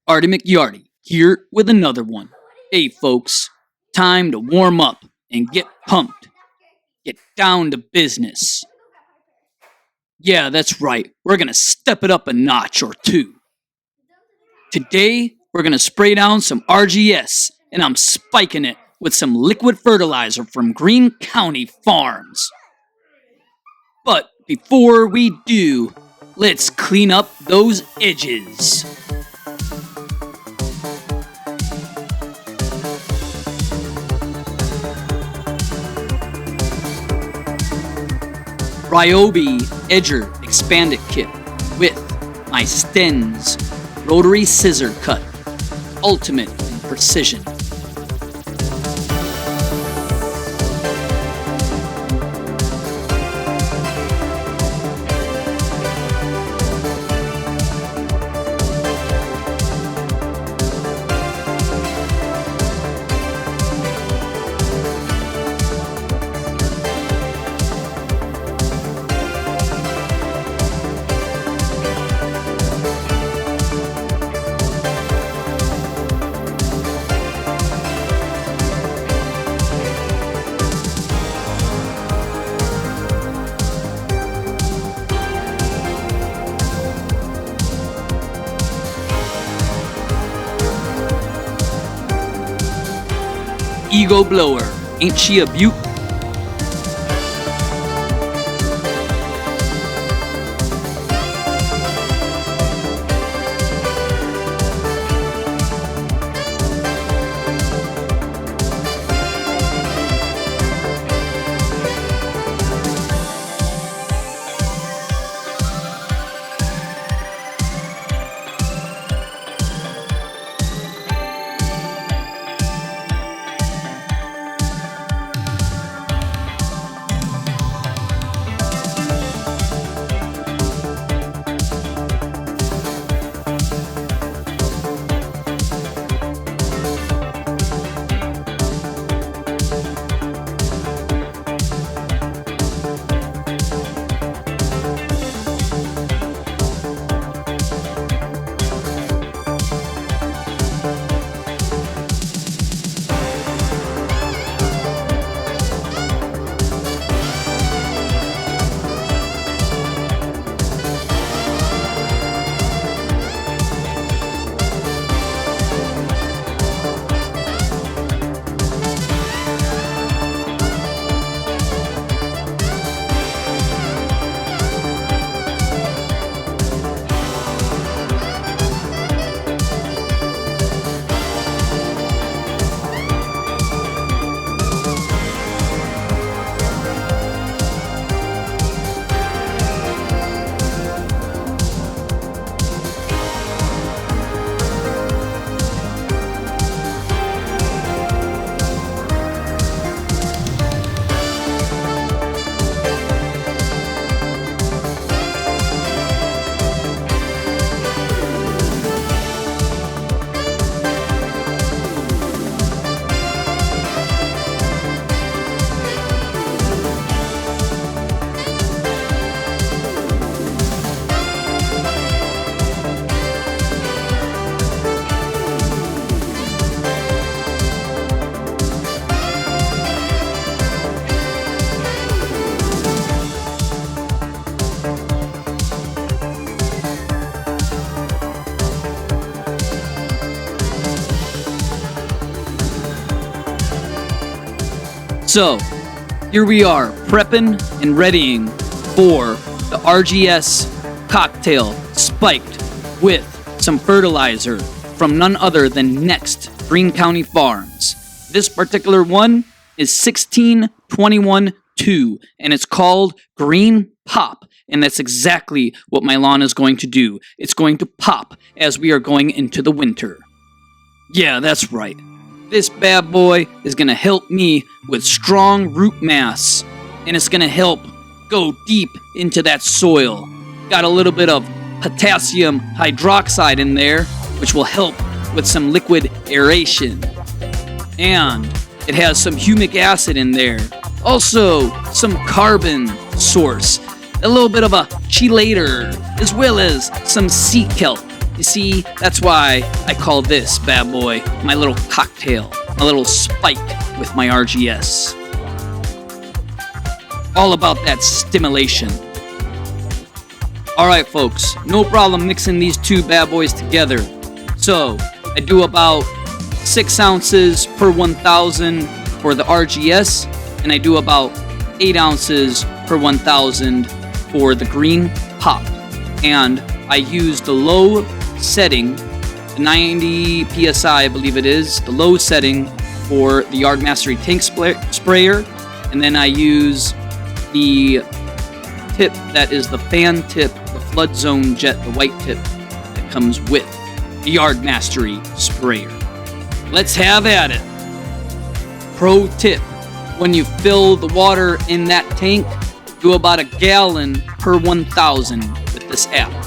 Artie McYarty here with another one. Hey folks, time to warm up and get pumped. Get down to business. Yeah, that's right. We're going to step it up a notch or two. Today, we're going to spray down some RGS, and I'm spiking it with some liquid fertilizer from Greene County Farms. But before we do, let's clean up those edges. Ryobi Expand-It Edger kit with my Stens Rotary Scissor cut, ultimate in precision. Ego blower, ain't she a beaut? So, here we are, prepping and readying for the RGS cocktail spiked with some fertilizer from none other than NEXT Greene County Farms. This particular one is 16-21-2, and it's called GreenePOP, and that's exactly what my lawn is going to do. It's going to pop as we are going into the winter. Yeah, that's right. This bad boy is going to help me with strong root mass, and it's going to help go deep into that soil. Got a little bit of potassium hydroxide in there, which will help with some liquid aeration. And it has some humic acid in there. Also, some carbon source. A little bit of a chelator, as well as some sea kelp. You see, that's why I call this bad boy my little cocktail, my little spike with my RGS. All about that stimulation. Alright folks, no problem mixing these two bad boys together. So, I do about 6 ounces per 1,000 for the RGS, and I do about 8 ounces per 1,000 for the GreenePOP. And I use the low setting, the 90 PSI I believe it is, the low setting for the Yard Mastery tank sprayer, and then I use the tip that is the fan tip, the flood zone jet, the white tip that comes with the Yard Mastery sprayer. Let's have at it. Pro tip, when you fill the water in that tank, do about a gallon per 1,000 with this app.